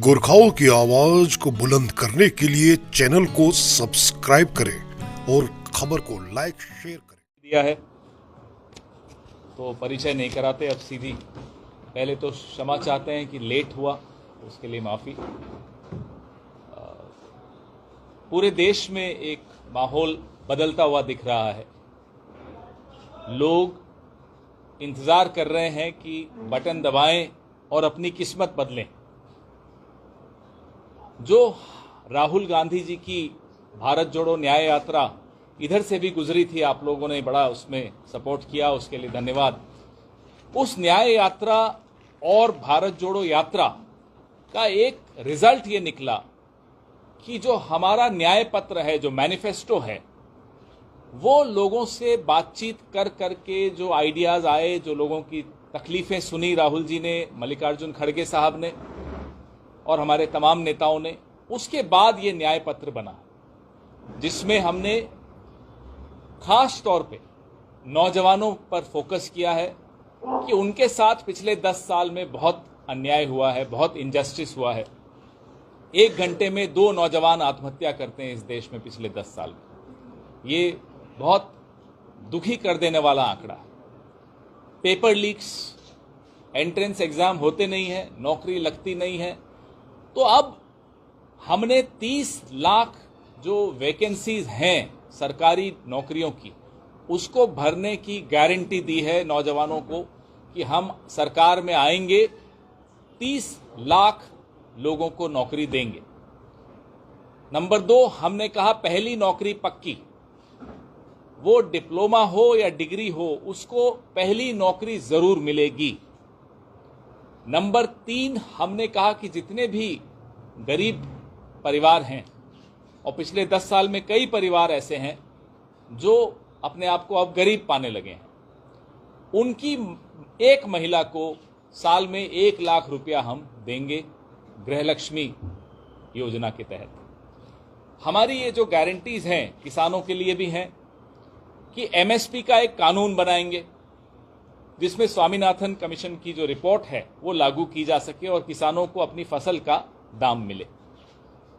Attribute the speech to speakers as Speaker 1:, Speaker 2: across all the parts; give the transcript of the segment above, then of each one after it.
Speaker 1: गोरखाओं की आवाज को बुलंद करने के लिए चैनल को सब्सक्राइब करें और खबर को लाइक शेयर करें।
Speaker 2: दिया है तो परिचय नहीं कराते, अब सीधी पहले तो क्षमा चाहते हैं कि लेट हुआ, उसके लिए माफ़ी। पूरे देश में एक माहौल बदलता हुआ दिख रहा है। लोग इंतज़ार कर रहे हैं कि बटन दबाएं और अपनी किस्मत बदलें। जो राहुल गांधी जी की भारत जोड़ो न्याय यात्रा इधर से भी गुजरी थी, आप लोगों ने बड़ा उसमें सपोर्ट किया, उसके लिए धन्यवाद। उस न्याय यात्रा और भारत जोड़ो यात्रा का एक रिजल्ट ये निकला कि जो हमारा न्याय पत्र है, जो मैनिफेस्टो है, वो लोगों से बातचीत कर करके जो आइडियाज आए, जो लोगों की तकलीफें सुनी राहुल जी ने, मल्लिकार्जुन खड़गे साहब ने और हमारे तमाम नेताओं ने, उसके बाद ये न्याय पत्र बना, जिसमें हमने खास तौर पे नौजवानों पर फोकस किया है कि उनके साथ पिछले 10 साल में बहुत अन्याय हुआ है, बहुत इनजस्टिस हुआ है। 1 घंटे में 2 नौजवान आत्महत्या करते हैं इस देश में पिछले 10 साल में। ये बहुत दुखी कर देने वाला आंकड़ा है। पेपर लीक्स, एंट्रेंस एग्जाम होते नहीं है, नौकरी लगती नहीं है। तो अब हमने 30 लाख जो वैकेंसीज हैं सरकारी नौकरियों की, उसको भरने की गारंटी दी है नौजवानों को कि हम सरकार में आएंगे, 30 लाख लोगों को नौकरी देंगे। नंबर 2, हमने कहा पहली नौकरी पक्की, वो डिप्लोमा हो या डिग्री हो, उसको पहली नौकरी जरूर मिलेगी। नंबर 3, हमने कहा कि जितने भी गरीब परिवार हैं, और पिछले 10 साल में कई परिवार ऐसे हैं जो अपने आप को अब गरीब पाने लगे हैं, उनकी एक महिला को साल में 1 लाख रुपया हम देंगे गृहलक्ष्मी योजना के तहत। हमारी ये जो गारंटीज हैं किसानों के लिए भी हैं कि एमएसपी का एक कानून बनाएंगे जिसमें स्वामीनाथन कमीशन की जो रिपोर्ट है वो लागू की जा सके और किसानों को अपनी फसल का दाम मिले।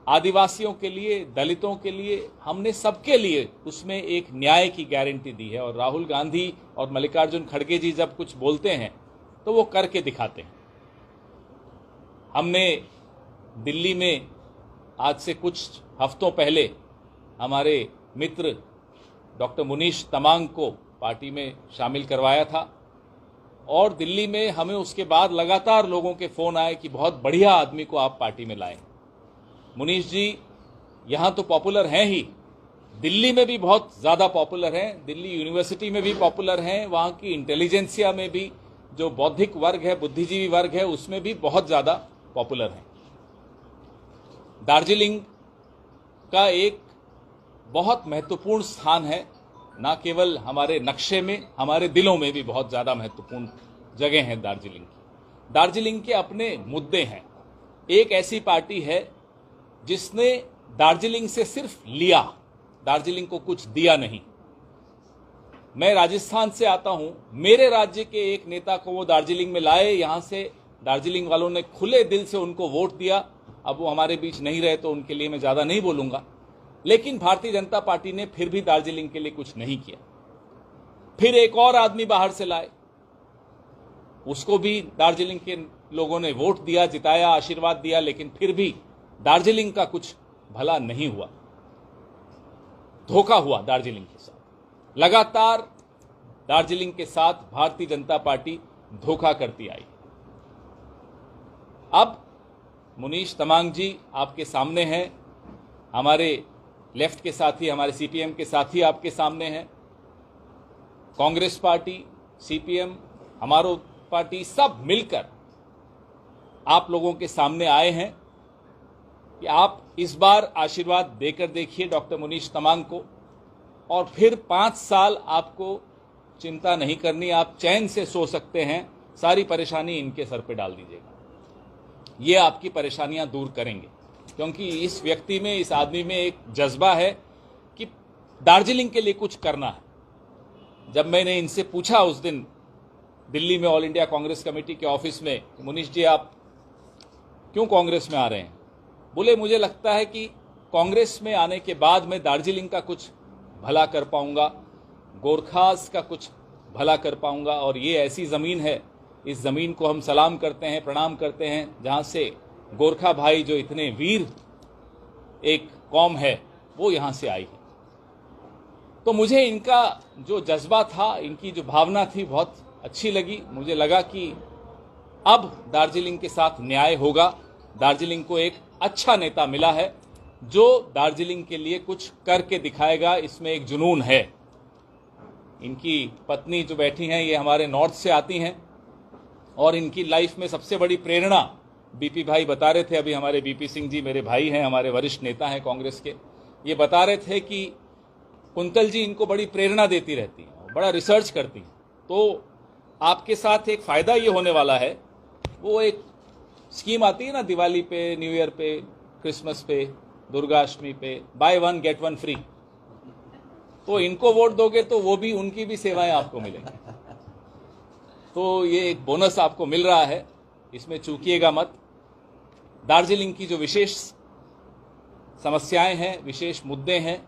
Speaker 2: आदिवासियों के लिए, दलितों के लिए, हमने सबके लिए उसमें एक न्याय की गारंटी दी है। और राहुल गांधी और मल्लिकार्जुन खड़गे जी जब कुछ बोलते हैं तो वो करके दिखाते हैं। हमने दिल्ली में आज से कुछ हफ्तों पहले हमारे मित्र डॉक्टर मुनीश तमांग को पार्टी में शामिल करवाया था, और दिल्ली में हमें उसके बाद लगातार लोगों के फोन आए कि बहुत बढ़िया आदमी को आप पार्टी में लाएं। मुनीश जी यहां तो पॉपुलर हैं ही, दिल्ली में भी बहुत ज्यादा पॉपुलर हैं, दिल्ली यूनिवर्सिटी में भी पॉपुलर हैं, वहां की इंटेलिजेंसिया में भी जो बौद्धिक वर्ग है, बुद्धिजीवी वर्ग है, उसमें भी बहुत ज्यादा पॉपुलर हैं। दार्जिलिंग का एक बहुत महत्वपूर्ण स्थान है, न केवल हमारे नक्शे में, हमारे दिलों में भी बहुत ज्यादा महत्वपूर्ण जगह है दार्जिलिंग की। दार्जिलिंग के अपने मुद्दे हैं। एक ऐसी पार्टी है जिसने दार्जिलिंग से सिर्फ लिया, दार्जिलिंग को कुछ दिया नहीं। मैं राजस्थान से आता हूं, मेरे राज्य के एक नेता को वो दार्जिलिंग में लाए, यहां से दार्जिलिंग वालों ने खुले दिल से उनको वोट दिया। अब वो हमारे बीच नहीं रहे तो उनके लिए मैं ज्यादा नहीं बोलूंगा, लेकिन भारतीय जनता पार्टी ने फिर भी दार्जिलिंग के लिए कुछ नहीं किया। फिर एक और आदमी बाहर से लाए, उसको भी दार्जिलिंग के लोगों ने वोट दिया, जिताया, आशीर्वाद दिया, लेकिन फिर भी दार्जिलिंग का कुछ भला नहीं हुआ। धोखा हुआ दार्जिलिंग के साथ। लगातार दार्जिलिंग के साथ भारतीय जनता पार्टी धोखा करती आई। अब मुनीश तमांग जी आपके सामने हैं, हमारे लेफ्ट के साथी, हमारे सीपीएम के साथी आपके सामने हैं। कांग्रेस पार्टी, सीपीएम, हमारो पार्टी, सब मिलकर आप लोगों के सामने आए हैं कि आप इस बार आशीर्वाद देकर देखिए डॉक्टर मुनीश तमांग को, और फिर 5 साल आपको चिंता नहीं करनी, आप चैन से सो सकते हैं। सारी परेशानी इनके सर पे डाल दीजिएगा, ये आपकी परेशानियां दूर करेंगे, क्योंकि इस व्यक्ति में, इस आदमी में एक जज्बा है कि दार्जिलिंग के लिए कुछ करना है। जब मैंने इनसे पूछा उस दिन दिल्ली में ऑल इंडिया कांग्रेस कमेटी के ऑफिस में, मुनीश जी आप क्यों कांग्रेस में आ रहे हैं? बोले मुझे लगता है कि कांग्रेस में आने के बाद मैं दार्जिलिंग का कुछ भला कर पाऊंगा, गोरखास का कुछ भला कर पाऊंगा, और ये ऐसी ज़मीन है, इस ज़मीन को हम सलाम करते हैं, प्रणाम करते हैं, जहाँ से गोरखा भाई जो इतने वीर एक कौम है वो यहाँ से आई है। तो मुझे इनका जो जज्बा था, इनकी जो भावना थी, बहुत अच्छी लगी। मुझे लगा कि अब दार्जिलिंग के साथ न्याय होगा। दार्जिलिंग को एक अच्छा नेता मिला है जो दार्जिलिंग के लिए कुछ करके दिखाएगा, इसमें एक जुनून है। इनकी पत्नी जो बैठी हैं ये हमारे नॉर्थ से आती हैं, और इनकी लाइफ में सबसे बड़ी प्रेरणा, बीपी भाई बता रहे थे, अभी हमारे बीपी सिंह जी मेरे भाई हैं, हमारे वरिष्ठ नेता हैं कांग्रेस के, ये बता रहे थे कि कुंतल जी इनको बड़ी प्रेरणा देती रहती हैं, बड़ा रिसर्च करती हैं। तो आपके साथ एक फ़ायदा ये होने वाला है, वो एक स्कीम आती है ना दिवाली पे, न्यू ईयर पे, क्रिसमस पे, दुर्गाष्टमी पे, by one get one free. तो इनको वोट दोगे तो वो भी, उनकी भी सेवाएं आपको मिलेंगी। तो ये एक बोनस आपको मिल रहा है, इसमें चूकिएगा मत। दार्जिलिंग की जो विशेष समस्याएं हैं, विशेष मुद्दे हैं,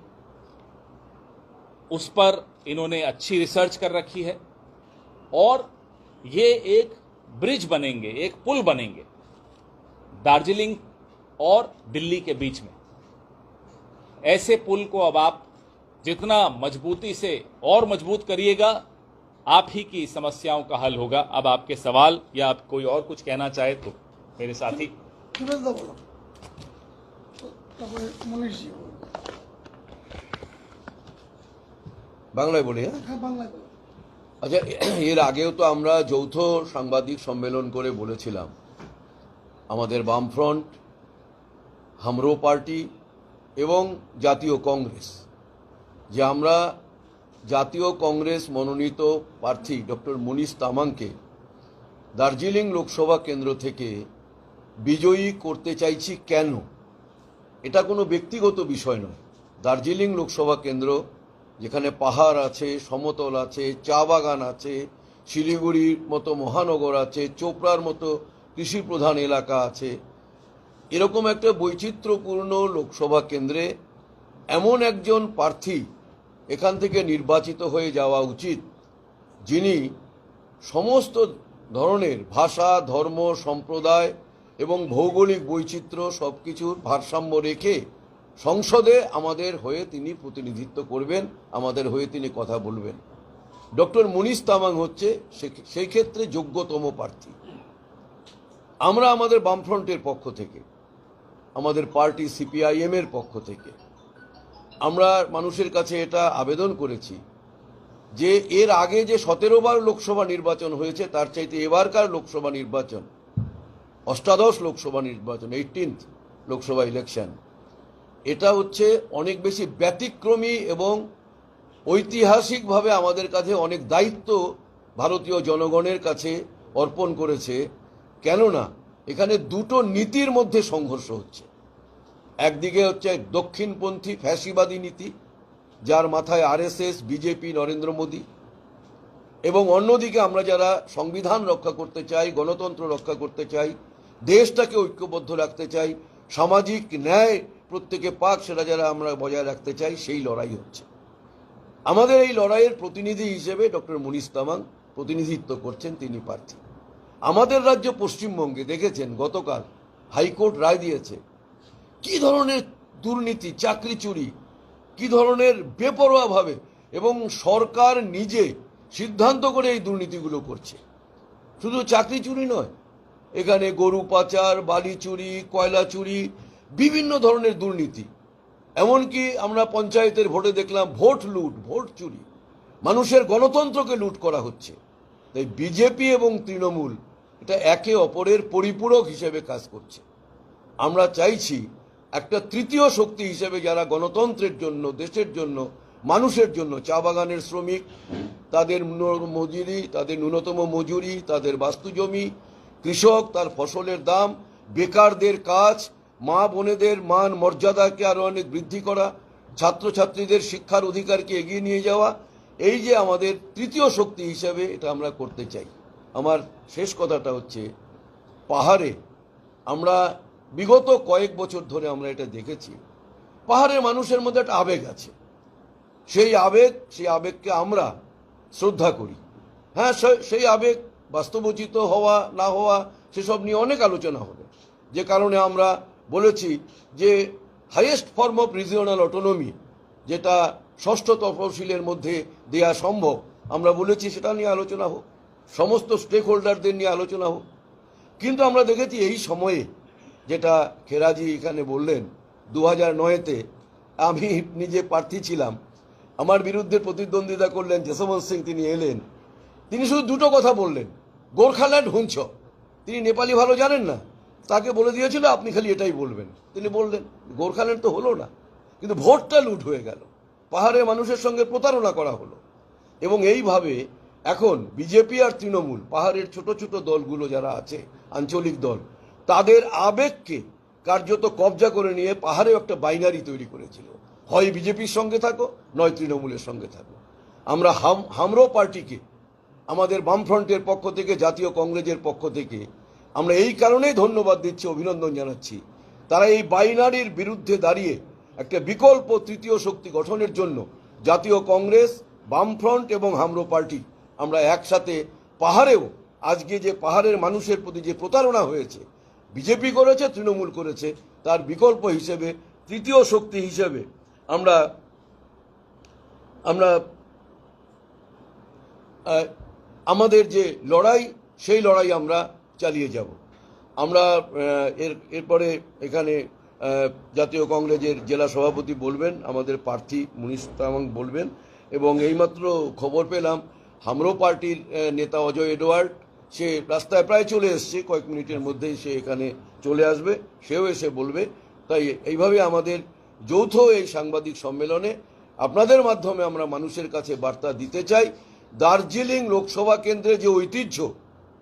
Speaker 2: उस पर इन्होंने अच्छी रिसर्च कर रखी है, और ये एक ब्रिज बनेंगे, एक पुल बनेंगे दार्जिलिंग और दिल्ली के बीच में। ऐसे पुल को अब आप जितना मजबूती से और मजबूत करिएगा, आप ही की समस्याओं का हल होगा। अब आपके सवाल या आप कोई और कुछ कहना चाहे तो मेरे साथी।
Speaker 3: বাংলায় বলি। হ্যাঁ, বাংলায় বলি। আচ্ছা, এর আগেও তো আমরা যৌথ সাংবাদিক সম্মেলন করে বলেছিলাম আমাদের বামফ্রন্ট, হামরো পার্টি এবং জাতীয় কংগ্রেস, যে আমরা জাতীয় কংগ্রেস মনোনীত প্রার্থী ডক্টর মুনিশ তামাংকে দার্জিলিং লোকসভা কেন্দ্র থেকে বিজয়ী করতে চাইছি। কেন? এটা কোনো ব্যক্তিগত বিষয় নয়। দার্জিলিং লোকসভা কেন্দ্র, যেখানে পাহাড় আছে, সমতল আছে, চা বাগান আছে, শিলিগুড়ির মতো মহানগর আছে, চোপড়ার মতো কৃষি প্রধান এলাকা আছে, এরকম একটা বৈচিত্র্যপূর্ণ লোকসভা কেন্দ্রে এমন একজন প্রার্থী এখান থেকে নির্বাচিত হয়ে যাওয়া উচিত, যিনি সমস্ত ধরনের ভাষা, ধর্ম, সম্প্রদায় এবং ভৌগোলিক বৈচিত্র্য সবকিছুর ভারসাম্য রেখে সংসদে আমাদের হয়ে তিনি প্রতিনিধিত্ব করবেন, আমাদের হয়ে তিনি কথা বলবেন। ডক্টর মুনিশ তামাং হচ্ছে সেই ক্ষেত্রে যোগ্যতম প্রার্থী। আমরা আমাদের বামফ্রন্টের পক্ষ থেকে, আমাদের পার্টি সিপিআইএম এর পক্ষ থেকে আমরা মানুষের কাছে এটা আবেদন করেছি যে এর আগে যে 17 বার লোকসভা নির্বাচন হয়েছে, তার চাইতে এবারকার লোকসভা নির্বাচন, অষ্টাদশ লোকসভা নির্বাচন, 18th লোকসভা ইলেকশন, এটা হচ্ছে অনেক বেশি ব্যতিক্রমী এবং ঐতিহাসিকভাবে আমাদের কাছে অনেক দায়িত্ব ভারতীয় জনগণের কাছে অর্পণ করেছে। কেননা এখানে দুটো নীতির মধ্যে সংঘর্ষ হচ্ছে। একদিকে হচ্ছে দক্ষিণপন্থী ফ্যাসিবাদী নীতি, যার মাথায় আরএসএস, বিজেপি, নরেন্দ্র মোদী, এবং অন্যদিকে আমরা যারা সংবিধান রক্ষা করতে চাই, গণতন্ত্র রক্ষা করতে চাই, দেশটাকে ঐক্যবদ্ধ রাখতে চাই, সামাজিক ন্যায় প্রত্যেকে পাক সেটা যারা আমরা বজায় রাখতে চাই, সেই লড়াই হচ্ছে। আমাদের এই লড়াইয়ের প্রতিনিধি হিসেবে ডক্টর মুনিশ তামাং প্রতিনিধিত্ব করছেন, তিনি প্রার্থী। আমাদের রাজ্য পশ্চিমবঙ্গে দেখেছেন গতকাল হাইকোর্ট রায় দিয়েছে কি ধরনের দুর্নীতি, চাকরি চুরি, কি ধরনের বেপরোয়াভাবে, এবং সরকার নিজে সিদ্ধান্ত করে এই দুর্নীতিগুলো করছে। শুধু চাকরি চুরি নয়, এখানে গরু পাচার, বালি চুরি, কয়লা চুরি, বিভিন্ন ধরনের দুর্নীতি। এমনকি আমরা পঞ্চায়েতের ভোটে দেখলাম ভোট লুট, ভোট চুরি, মানুষের গণতন্ত্রকে লুট করা হচ্ছে। তাই বিজেপি এবং তৃণমূল এটা একে অপরের পরিপূরক হিসেবে কাজ করছে। আমরা চাইছি একটা তৃতীয় শক্তি হিসেবে যারা গণতন্ত্রের জন্য, দেশের জন্য, মানুষের জন্য, চা বাগানের শ্রমিক, তাদের মজুরি, তাদের ন্যূনতম মজুরি, তাদের বাস্তু জমি, কৃষক তার ফসলের দাম, বেকারদের কাজ, মা বোনেদের মান মর্যাদাকে আরো অনেক বৃদ্ধি করা, ছাত্রছাত্রীদের শিক্ষার অধিকারকে এগিয়ে নিয়ে যাওয়া, এই যে আমাদের তৃতীয় শক্তি হিসেবে এটা আমরা করতে চাই। আমার শেষ কথাটা হচ্ছে, পাহাড়ে আমরা বিগত কয়েক বছর ধরে আমরা এটা দেখেছি, পাহাড়ের মানুষের মধ্যে একটা আবেগ আছে। সেই আবেগকে আমরা শ্রদ্ধা করি। হ্যাঁ, সেই আবেগ বাস্তবোচিত হওয়া না হওয়া সেসব নিয়ে অনেক আলোচনা হবে, যে কারণে আমরা বলেছি যে highest form of regional autonomy, যেটা ষষ্ঠ তফসিলের মধ্যে দেয়া সম্ভব, আমরা বলেছি সেটা নিয়ে আলোচনা হোক, সমস্ত স্টেক হোল্ডারদের নিয়ে আলোচনা হোক। কিন্তু আমরা দেখেছি এই সময়ে, যেটা খেরাজি এখানে বললেন, 2009-তে আমি নিজে প্রার্থী ছিলাম, আমার বিরুদ্ধে প্রতিদ্বন্দ্বিতা করলেন যশবন্ত সিং, তিনি এলেন, তিনি শুধু দুটো কথা বললেন, গোর্খাল্যান্ড হুঞ্চ। তিনি নেপালি ভালো জানেন না, তাকে বলে দিয়েছিল আপনি খালি এটাই বলবেন, তিনি বললেন, গোর্খাল্যান্ড তো হলো না, কিন্তু ভোটটা লুট হয়ে গেল, পাহাড়ের মানুষের সঙ্গে প্রতারণা করা হলো। এবং এইভাবে এখন বিজেপি আর তৃণমূল, পাহাড়ের ছোট ছোট দলগুলো যারা আছে, আঞ্চলিক দল, তাদের আবেগকে কার্যত কবজা করে নিয়ে পাহাড়ে একটা বাইনারি তৈরি করেছিল, হয় বিজেপির সঙ্গে থাকো, নয় তৃণমূলের সঙ্গে থাকো। আমরা হামরো পার্টিকে, আমাদের বামফ্রন্টের পক্ষ থেকে, জাতীয় কংগ্রেসের পক্ষ থেকে আমরা এই কারণেই ধন্যবাদ দিচ্ছি, অভিনন্দন জানাচ্ছি, তারা এই বাইনারির বিরুদ্ধে দাঁড়িয়ে একটা বিকল্প তৃতীয় শক্তি গঠনের জন্য জাতীয় কংগ্রেস, বামফ্রন্ট এবং হামরো পার্টি আমরা একসাথে পাহাড়েও, আজকে যে পাহাড়ের মানুষের প্রতি যে প্রতারণা হয়েছে, বিজেপি করেছে, তৃণমূল করেছে, তার বিকল্প হিসেবে, তৃতীয় শক্তি হিসেবে আমরা আমাদের যে লড়াই, সেই লড়াই আমরা চালিয়ে যাব। আমরা এরপরে এখানে জাতীয় কংগ্রেসের জেলা সভাপতি বলবেন, আমাদের প্রার্থী মুনিশ তামাং বলবেন, এবং এইমাত্র খবর পেলাম হামরো পার্টির নেতা অজয় এডওয়ার্ড, সে রাস্তায় প্রায় চলে এসছে, কয়েক মিনিটের মধ্যেই সে এখানে চলে আসবে, সেও এসে বলবে। তাই এইভাবে আমাদের যৌথ এই সাংবাদিক সম্মেলনে আপনাদের মাধ্যমে আমরা মানুষের কাছে বার্তা দিতে চাই, দার্জিলিং লোকসভা কেন্দ্রে যে ঐতিহ্য,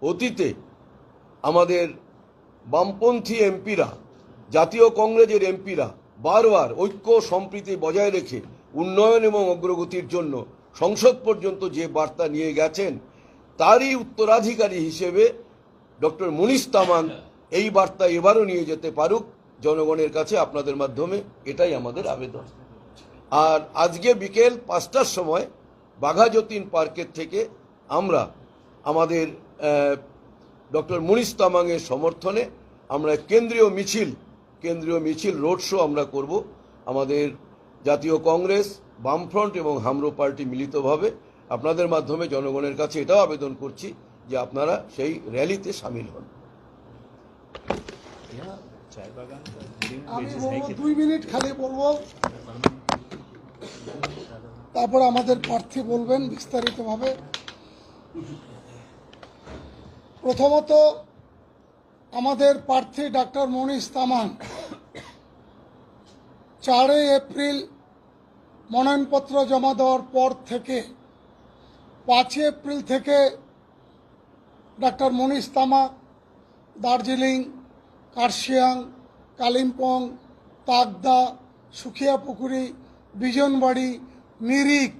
Speaker 3: অতীতে আমাদের বামপন্থী এমপিরা, জাতীয় কংগ্রেসের এমপিরা বারবার ঐক্য সম্প্রীতি বজায় রেখে উন্নয়ন এবং অগ্রগতির জন্য সংসদ পর্যন্ত যে বার্তা নিয়ে গেছেন, তারই উত্তরাধিকারী হিসেবে ডক্টর মুনিশ তামাং এই বার্তা এবারও নিয়ে যেতে পারুক জনগণের কাছে, আপনাদের মাধ্যমে এটাই আমাদের আবেদন। আর আজকে বিকেল 5টার সময় বাঘাযতীন পার্কের থেকে আমরা আমাদের ডক্টর মুনিশ তামাংয়ের সমর্থনে আমরা কেন্দ্রীয় মিছিল রোড শো আমরা করব। আমাদের জাতীয় কংগ্রেস, বামফ্রন্ট এবং হামরো পার্টি মিলিতভাবে আপনাদের মাধ্যমে জনগণের কাছে এটাও আবেদন করছি যে আপনারা সেই র্যালিতে সামিল হন।
Speaker 4: আমি বলবো 2 মিনিট খালি বলবো, তারপর আমাদের প্রার্থী বলবেন বিস্তারিতভাবে। প্রথমত আমাদের প্রার্থী ডাক্তার মুনিশ তামাং 4 এপ্রিল মনোনয়নপত্র জমা দেওয়ার পর থেকে 5 এপ্রিল থেকে ডাক্তার মুনিশ তামাং দার্জিলিং, কার্শিয়াং, কালিম্পং, তাকদা, সুখিয়াপুকুরি, বিজনবাড়ি, মিরিক,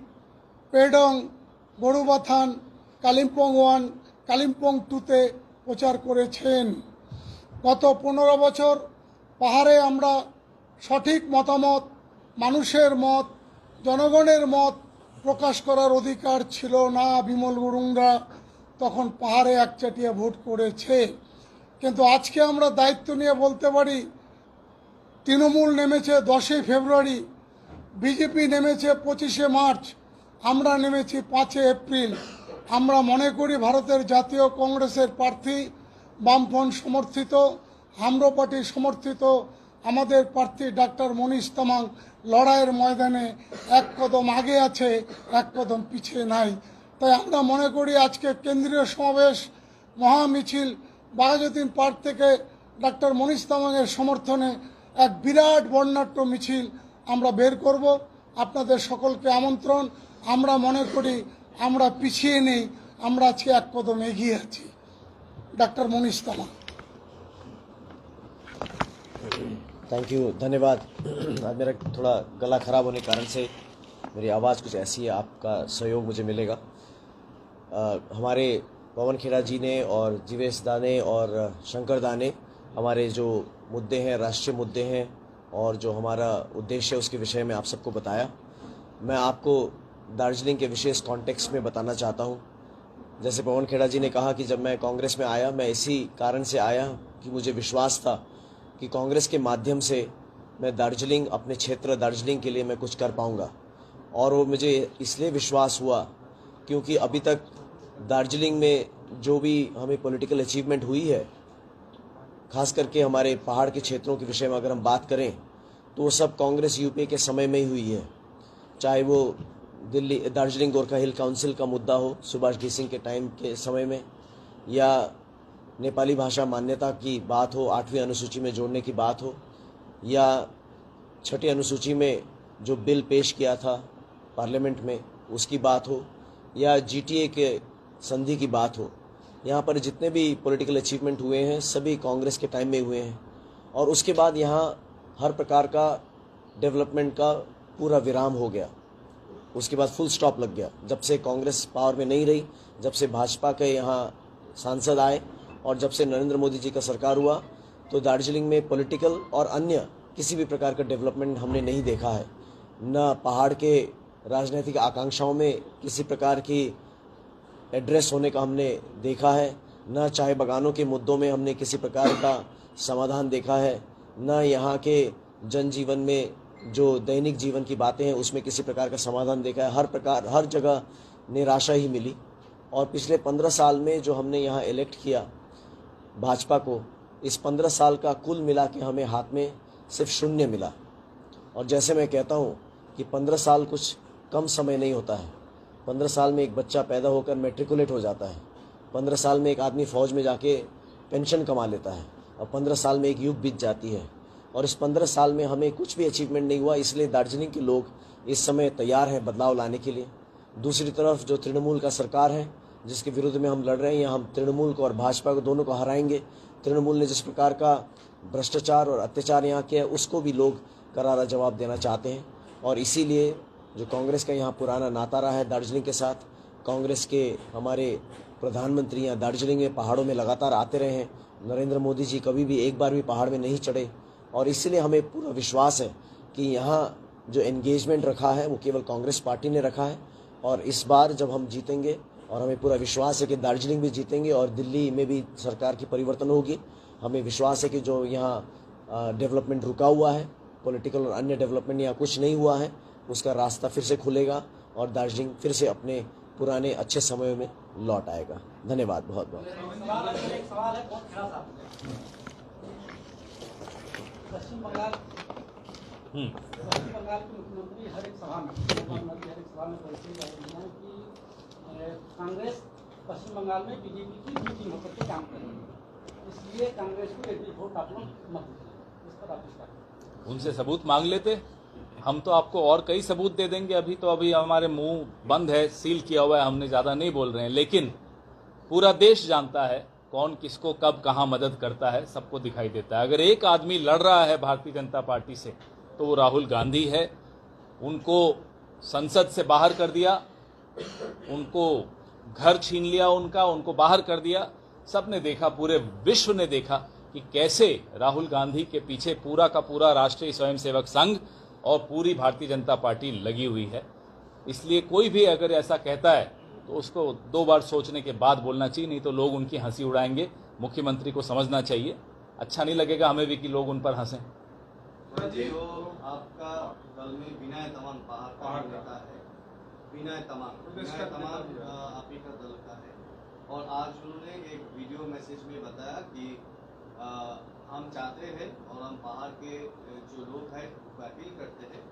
Speaker 4: পেডং, গরুবাথান, কালিম্পং 1, কালিম্পং 2-তে প্রচার করেছেন। গত 15 বছর পাহাড়ে আমরা সঠিক মতামত, মানুষের মত, জনগণের মত প্রকাশ করার অধিকার ছিল না। বিমল গুরুংরা তখন পাহাড়ে একচাটিয়া ভোট করেছে। কিন্তু আজকে আমরা দায়িত্ব নিয়ে বলতে পারি, তৃণমূল নেমেছে 10 ফেব্রুয়ারি, বিজেপি নেমেছে 25 মার্চ, আমরা নেমেছি 5 এপ্রিল। আমরা মনে করি ভারতের জাতীয় কংগ্রেসের প্রার্থী, বামফ্রন্ট সমর্থিত, হামরো পার্টি সমর্থিত আমাদের প্রার্থী ডাক্তার মুনিশ তামাং লড়াইয়ের ময়দানে এক কদম আগে আছে, এক কদম পিছিয়ে নাই। তাই আমরা মনে করি আজকে কেন্দ্রীয় সমাবেশ, মহামিছিল, বাঘাযতীন পার্ক থেকে ডাক্তার মুনিশ তামাংয়ের সমর্থনে এক বিরাট বর্ণাঢ্য মিছিল আমরা বের করব। আপনাদের সকলকে আমন্ত্রণ। আমরা মনে করি আমরা পিছিয়ে নেই, আমরা আজকে এক কদম এগিয়ে আছি। ডাক্তার মুনিশ তামাং।
Speaker 5: थैंक यू, धन्यवाद। आज मेरा थोड़ा गला ख़राब होने के कारण से मेरी आवाज़ कुछ ऐसी है, आपका सहयोग मुझे मिलेगा। हमारे पवन खेड़ा जी ने और जीवेश दा ने और शंकर दा ने हमारे जो मुद्दे हैं, राष्ट्रीय मुद्दे हैं और जो हमारा उद्देश्य है उसके विषय में आप सबको बताया। मैं आपको दार्जिलिंग के विशेष कॉन्टेक्स्ट में बताना चाहता हूँ। जैसे पवन खेड़ा जी ने कहा कि जब मैं कांग्रेस में आया, मैं इसी कारण से आया कि मुझे विश्वास था कि कांग्रेस के माध्यम से मैं दार्जिलिंग, अपने क्षेत्र दार्जिलिंग के लिए मैं कुछ कर पाऊँगा। और वो मुझे इसलिए विश्वास हुआ क्योंकि अभी तक दार्जिलिंग में जो भी हमें पॉलिटिकल अचीवमेंट हुई है, खास करके हमारे पहाड़ के क्षेत्रों के विषय में अगर हम बात करें तो वो सब कांग्रेस यूपीए के समय में ही हुई है। चाहे वो दिल्ली दार्जिलिंग गोरखा हिल काउंसिल का मुद्दा हो सुभाष घी सिंह के टाइम के समय में, या नेपाली भाषा मान्यता की बात हो, 8वीं अनुसूची में जोड़ने की बात हो, या 6ठी अनुसूची में जो बिल पेश किया था पार्लियामेंट में उसकी बात हो, या जीटीए के संधि की बात हो। यहाँ पर जितने भी पॉलिटिकल अचीवमेंट हुए हैं सभी कांग्रेस के टाइम में हुए हैं। और उसके बाद यहाँ हर प्रकार का डेवलपमेंट का पूरा विराम हो गया, उसके बाद फुल स्टॉप लग गया। जब से कांग्रेस पावर में नहीं रही, जब से भाजपा के यहाँ सांसद आए और जब से नरेंद्र मोदी जी का सरकार हुआ, तो दार्जिलिंग में पॉलिटिकल और अन्य किसी भी प्रकार का डेवलपमेंट हमने नहीं देखा है। न पहाड़ के राजनीतिक आकांक्षाओं में किसी प्रकार की एड्रेस होने का हमने देखा है, न चाय बगानों के मुद्दों में हमने किसी प्रकार का समाधान देखा है, न यहाँ के जनजीवन में जो दैनिक जीवन की बातें हैं उसमें किसी प्रकार का समाधान देखा है। हर जगह निराशा ही मिली। और पिछले 15 साल में जो हमने यहाँ इलेक्ट किया भाजपा को, इस 15 साल का कुल मिला के हमें हाथ में सिर्फ 0 मिला। और जैसे मैं कहता हूँ कि 15 साल कुछ कम समय नहीं होता है। 15 साल में एक बच्चा पैदा होकर मैट्रिकुलेट हो जाता है, 15 साल में एक आदमी फ़ौज में जाके पेंशन कमा लेता है, और 15 साल में एक युग बीत जाती है। और इस 15 साल में हमें कुछ भी अचीवमेंट नहीं हुआ। इसलिए दार्जिलिंग के लोग इस समय तैयार हैं बदलाव लाने के लिए। दूसरी तरफ जो तृणमूल का सरकार है जिसके विरुद्ध में हम लड़ रहे हैं, यहाँ हम तृणमूल को और भाजपा को दोनों को हराएंगे। तृणमूल ने जिस प्रकार का भ्रष्टाचार और अत्याचार यहाँ किया है उसको भी लोग करारा जवाब देना चाहते हैं। और इसीलिए जो कांग्रेस का यहाँ पुराना नाता रहा है दार्जिलिंग के साथ, कांग्रेस के हमारे प्रधानमंत्री यहाँ दार्जिलिंग में पहाड़ों में लगातार आते रहे हैं। नरेंद्र मोदी जी कभी भी एक बार भी पहाड़ में नहीं चढ़े। और इसीलिए हमें पूरा विश्वास है कि यहाँ जो एंगेजमेंट रखा है वो केवल कांग्रेस पार्टी ने रखा है। और इस बार जब हम जीतेंगे, और हमें पूरा विश्वास है कि दार्जिलिंग भी जीतेंगे और दिल्ली में भी सरकार की परिवर्तन होगी, हमें विश्वास है कि जो यहाँ डेवलपमेंट रुका हुआ है, पॉलिटिकल और अन्य डेवलपमेंट यहाँ कुछ नहीं हुआ है, उसका रास्ता फिर से खुलेगा और दार्जिलिंग फिर से अपने पुराने अच्छे समयों में लौट आएगा। धन्यवाद बहुत बहुत।
Speaker 6: पश्चिम बंगाल के मुख्यमंत्री हर एक सभा में परिचय रहे हैं कि कांग्रेस पश्चिम बंगाल में बीजेपी की मीटिंग होकर के काम कर रही है, इसलिए कांग्रेस को एक वोट आप लोग मत दीजिए। इस पर आप इसका
Speaker 2: उनसे सबूत मांग लेते, हम तो आपको और कई सबूत दे देंगे। अभी हमारे मुंह बंद है, सील किया हुआ है, हमने ज़्यादा नहीं बोल रहे हैं। लेकिन पूरा देश जानता है कौन किसको कब कहाँ मदद करता है, सबको दिखाई देता है। अगर एक आदमी लड़ रहा है भारतीय जनता पार्टी से तो वो राहुल गांधी है। उनको संसद से बाहर कर दिया, उनको घर छीन लिया, उनको बाहर कर दिया। सबने देखा, पूरे विश्व ने देखा कि कैसे राहुल गांधी के पीछे पूरा का पूरा राष्ट्रीय स्वयंसेवक संघ और पूरी भारतीय जनता पार्टी लगी हुई है। इसलिए कोई भी अगर ऐसा कहता है तो उसको 2 बार सोचने के बाद बोलना चाहिए, नहीं तो लोग उनकी हंसी उड़ाएंगे। मुख्यमंत्री को समझना चाहिए, अच्छा नहीं लगेगा हमें भी कि लोग उन पर हंसें।
Speaker 7: जो आपका दल में विनय तमान पहाड़ का नेता है, विनय तमान आप ही का दल का है, और आज उन्होंने एक वीडियो मैसेज में बताया कि हम चाहते हैं और हम पहाड़ के जो लोग हैं उनको अपील करते हैं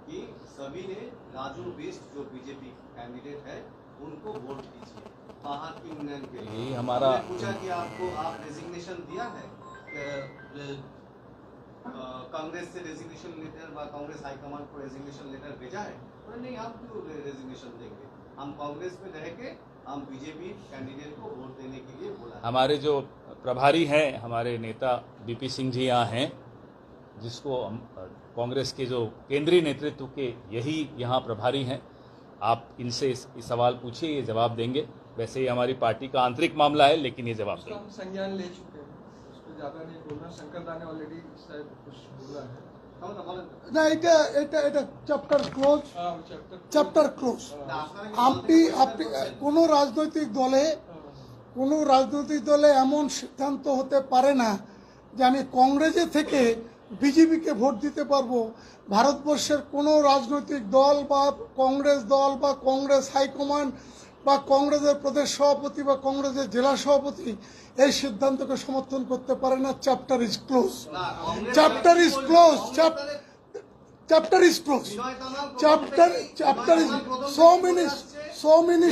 Speaker 7: कि सभी ने राजू बिष्ट जो बीजेपी कैंडिडेट है उनको वोट दीजिए पहाड़ की उन्नयन के लिए।
Speaker 2: यही हमारा
Speaker 7: पूछा कि आप रेजिग्नेशन दिया है, कांग्रेस से रेजिग्नेशन लेटर व कांग्रेस हाईकमान को रेजिग्नेशन लेटर भेजा है? तो नहीं, आप क्यों रेजिग्नेशन देंगे? हम कांग्रेस में रह के हम बीजेपी कैंडिडेट को वोट देने के लिए बोला।
Speaker 2: हमारे जो प्रभारी हैं, हमारे नेता बीपी सिंह जी यहाँ हैं, जिसको कांग्रेस के जो केंद्रीय नेतृत्व के यही यहाँ प्रभारी हैं। आप इनसे इस सवाल पूछिए, ये जवाब देंगे। वैसे ही हमारी पार्टी का आंतरिक मामला है, लेकिन ये जवाब देंगे।
Speaker 8: हम संज्ञान ले चुके हैं, उस पर ज्यादा नहीं बोलना। शंकर दा ने ऑलरेडी शायद कुछ बोला है।
Speaker 4: না এটা এটা এটা চ্যাপ্টার ক্লোজ, চ্যাপ্টার ক্লোজ। আপনি আপনি কোনো রাজনৈতিক দলে এমন সিদ্ধান্ত হতে পারে না যে আমি কংগ্রেসে থেকে বিজেপিকে ভোট দিতে পারবো। ভারতবর্ষের কোনো রাজনৈতিক দল বা কংগ্রেস হাইকমান্ড বা কংগ্রেসের প্রদেশ সভাপতি বা কংগ্রেসের জেলা সভাপতি এই সিদ্ধান্তকে সমর্থন করতে পারে না। Chapter is close, chapter is close, chapter is close, chapter is so many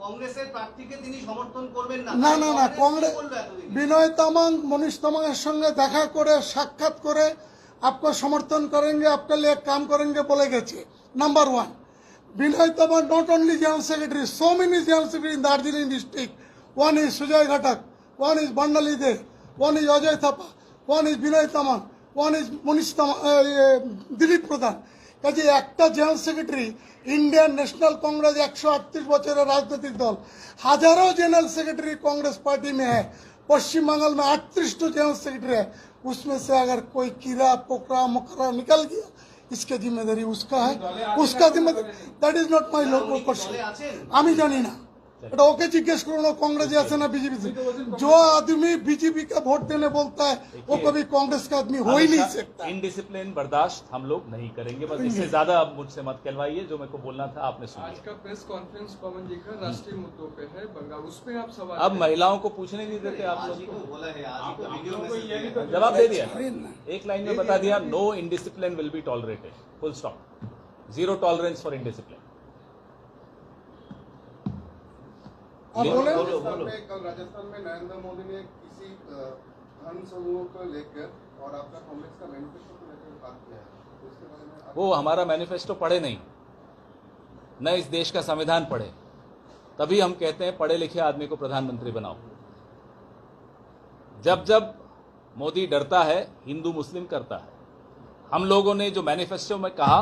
Speaker 7: কংগ্রেসের প্রার্থীকে তিনি সমর্থন করবেন না।
Speaker 4: না না না, কংগ্রেস বিনয় তামাং মনীষ তামাংয়ের সঙ্গে দেখা করে সাক্ষাৎ করে आपको समर्थन करेंगे, आपके लिए काम करेंगे बोले गए। Number 1, Binoy Tamang not only general secretary, so many general secretary in Darjeeling district. One is Sujay Ghatak, one is Bandali De, one is Ajay Thapa, one is Binoy Tamang, one is Monish Tamang, Dilip Pradhan. কাজে একটা general secretary Indian national Congress 138 বছরের রাজনৈতিক দল, हजारों general secretary Congress party में है। पश्चिम बंगाल में 38 general secretary है। उसमें से अगर कोई कीड़ा पोकरा मकरा निकल गया, इसकी जिम्मेदारी उसका है, उसका जिम्मेदारी। That is not my local person. আমি জানি না, এটা ওকে জিজ্ঞেস করুন कांग्रेस আছে না बीजेपी से। जो आदमी बीजेपी का वोट देने बोलता है वो कभी कांग्रेस का आदमी हो ही नहीं सकता।
Speaker 2: इनडिसिप्लिन बर्दाश्त हम लोग नहीं करेंगे। बस इससे ज्यादा अब मुझसे मत कहलवाइए। जो मेरे को बोलना था आपने सुन
Speaker 8: आज
Speaker 2: लिया।
Speaker 8: का प्रेस कॉन्फ्रेंस पवन जी का राष्ट्रीय मुद्दों पे है, बंगाल, उसमें आप सवाल
Speaker 2: अब महिलाओं को पूछने नहीं देते आप लोग को।
Speaker 7: बोला है आज को वीडियो में
Speaker 2: जवाब दे दिया, एक लाइन में बता दिया, no indiscipline will be tolerated, full stop, zero tolerance for indiscipline.
Speaker 4: आप बोले
Speaker 9: कल राजस्थान में नरेंद्र मोदी ने किसी धर्म समूह को लेकर और आपका कांग्रेस का मैनिफेस्टो को लेकर बात किया है, तो उसके बारे में
Speaker 2: वो हमारा मैनिफेस्टो पढ़े नहीं, न इस देश का संविधान पढ़े, तभी हम कहते हैं पढ़े लिखे आदमी को प्रधानमंत्री बनाओ। जब जब मोदी डरता है, हिंदू मुस्लिम करता है। हम लोगों ने जो मैनिफेस्टो में कहा,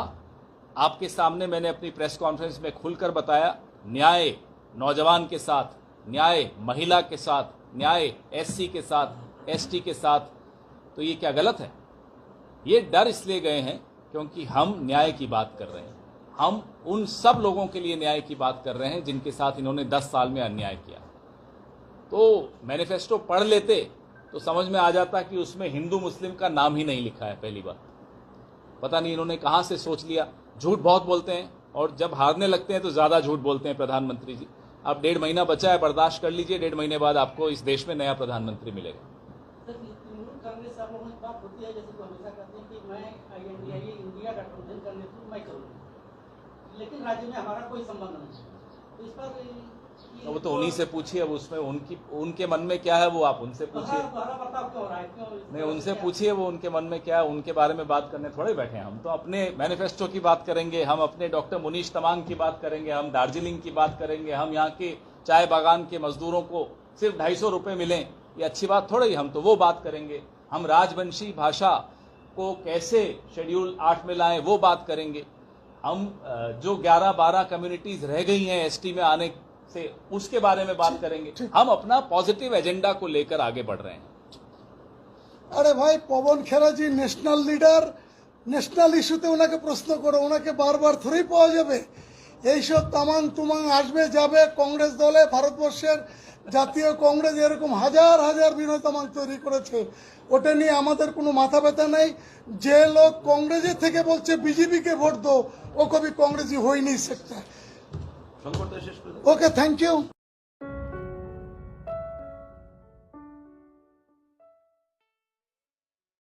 Speaker 2: आपके सामने मैंने अपनी प्रेस कॉन्फ्रेंस में खुलकर बताया, न्याय नौजवान के साथ, न्याय महिला के साथ, न्याय एससी के साथ, एसटी के साथ। तो ये क्या गलत है? ये डर इसलिए गए हैं क्योंकि हम न्याय की बात कर रहे हैं। हम उन सब लोगों के लिए न्याय की बात कर रहे हैं जिनके साथ इन्होंने 10 साल में अन्याय किया। तो मैनिफेस्टो पढ़ लेते तो समझ में आ जाता कि उसमें हिंदू मुस्लिम का नाम ही नहीं लिखा है। पहली बात, पता नहीं इन्होंने कहां से सोच लिया। झूठ बहुत बोलते हैं और जब हारने लगते हैं तो ज्यादा झूठ बोलते हैं प्रधानमंत्री जी। अब 1.5 महीना बचा है, बर्दाश्त कर लीजिए। 1.5 महीने बाद आपको इस देश में नया प्रधानमंत्री मिलेगा।
Speaker 6: तृणमूल कांग्रेस आप लोगों की बात होती है, जैसे वो हमेशा कहते हैं कि मैं इंडिया गठबंधन करने से मैं करूँगा, लेकिन राज्य में हमारा कोई संबंध नहीं है। तो इस पर
Speaker 2: वो तो उन्हीं से पूछिए। अब उसमें उनके मन में क्या है वो आप उनसे पूछिए। नहीं, उनसे पूछिए वो उनके मन में क्या है। उनके बारे में बात करने थोड़े बैठे हैं हम। तो अपने मैनिफेस्टो की बात करेंगे, हम अपने डॉक्टर मुनीष तमांग की बात करेंगे, हम दार्जिलिंग की बात करेंगे, हम यहाँ के चाय बागान के मजदूरों को सिर्फ 250 रुपए मिले, ये अच्छी बात थोड़ी। हम तो वो बात करेंगे। हम राजवंशी भाषा को कैसे शेड्यूल 8 में लाएं वो बात करेंगे। हम जो 11-12 कम्युनिटीज रह गई हैं एसटी में आने से, उसके बारे में बात करेंगे। हम अपना पॉजिटिव एजेंडा को लेकर आगे बढ़ रहे हैं।
Speaker 4: अरे भाई पवन खेरा जी ন্যাশনাল লিডার, ন্যাশনাল ইস্যুতে ওনাকে প্রশ্ন করো, ওনাকে বারবার থরেই পাওয়া যাবে। এইসব তামাং তুমাং আসবে যাবে কংগ্রেস দলে। ভারতবর্ষের জাতীয় কংগ্রেস এরকম হাজার হাজার বিনয় তামাং তৈরি করেছে, ওটা নিয়ে আমাদের কোনো মাথা ব্যথা নেই। যে লোক কংগ্রেসের থেকে বলছে বিজেপিকে ভোট দো, ও কবি কংগ্রেসই হয়ে नहीं सकता। Okay, thank you.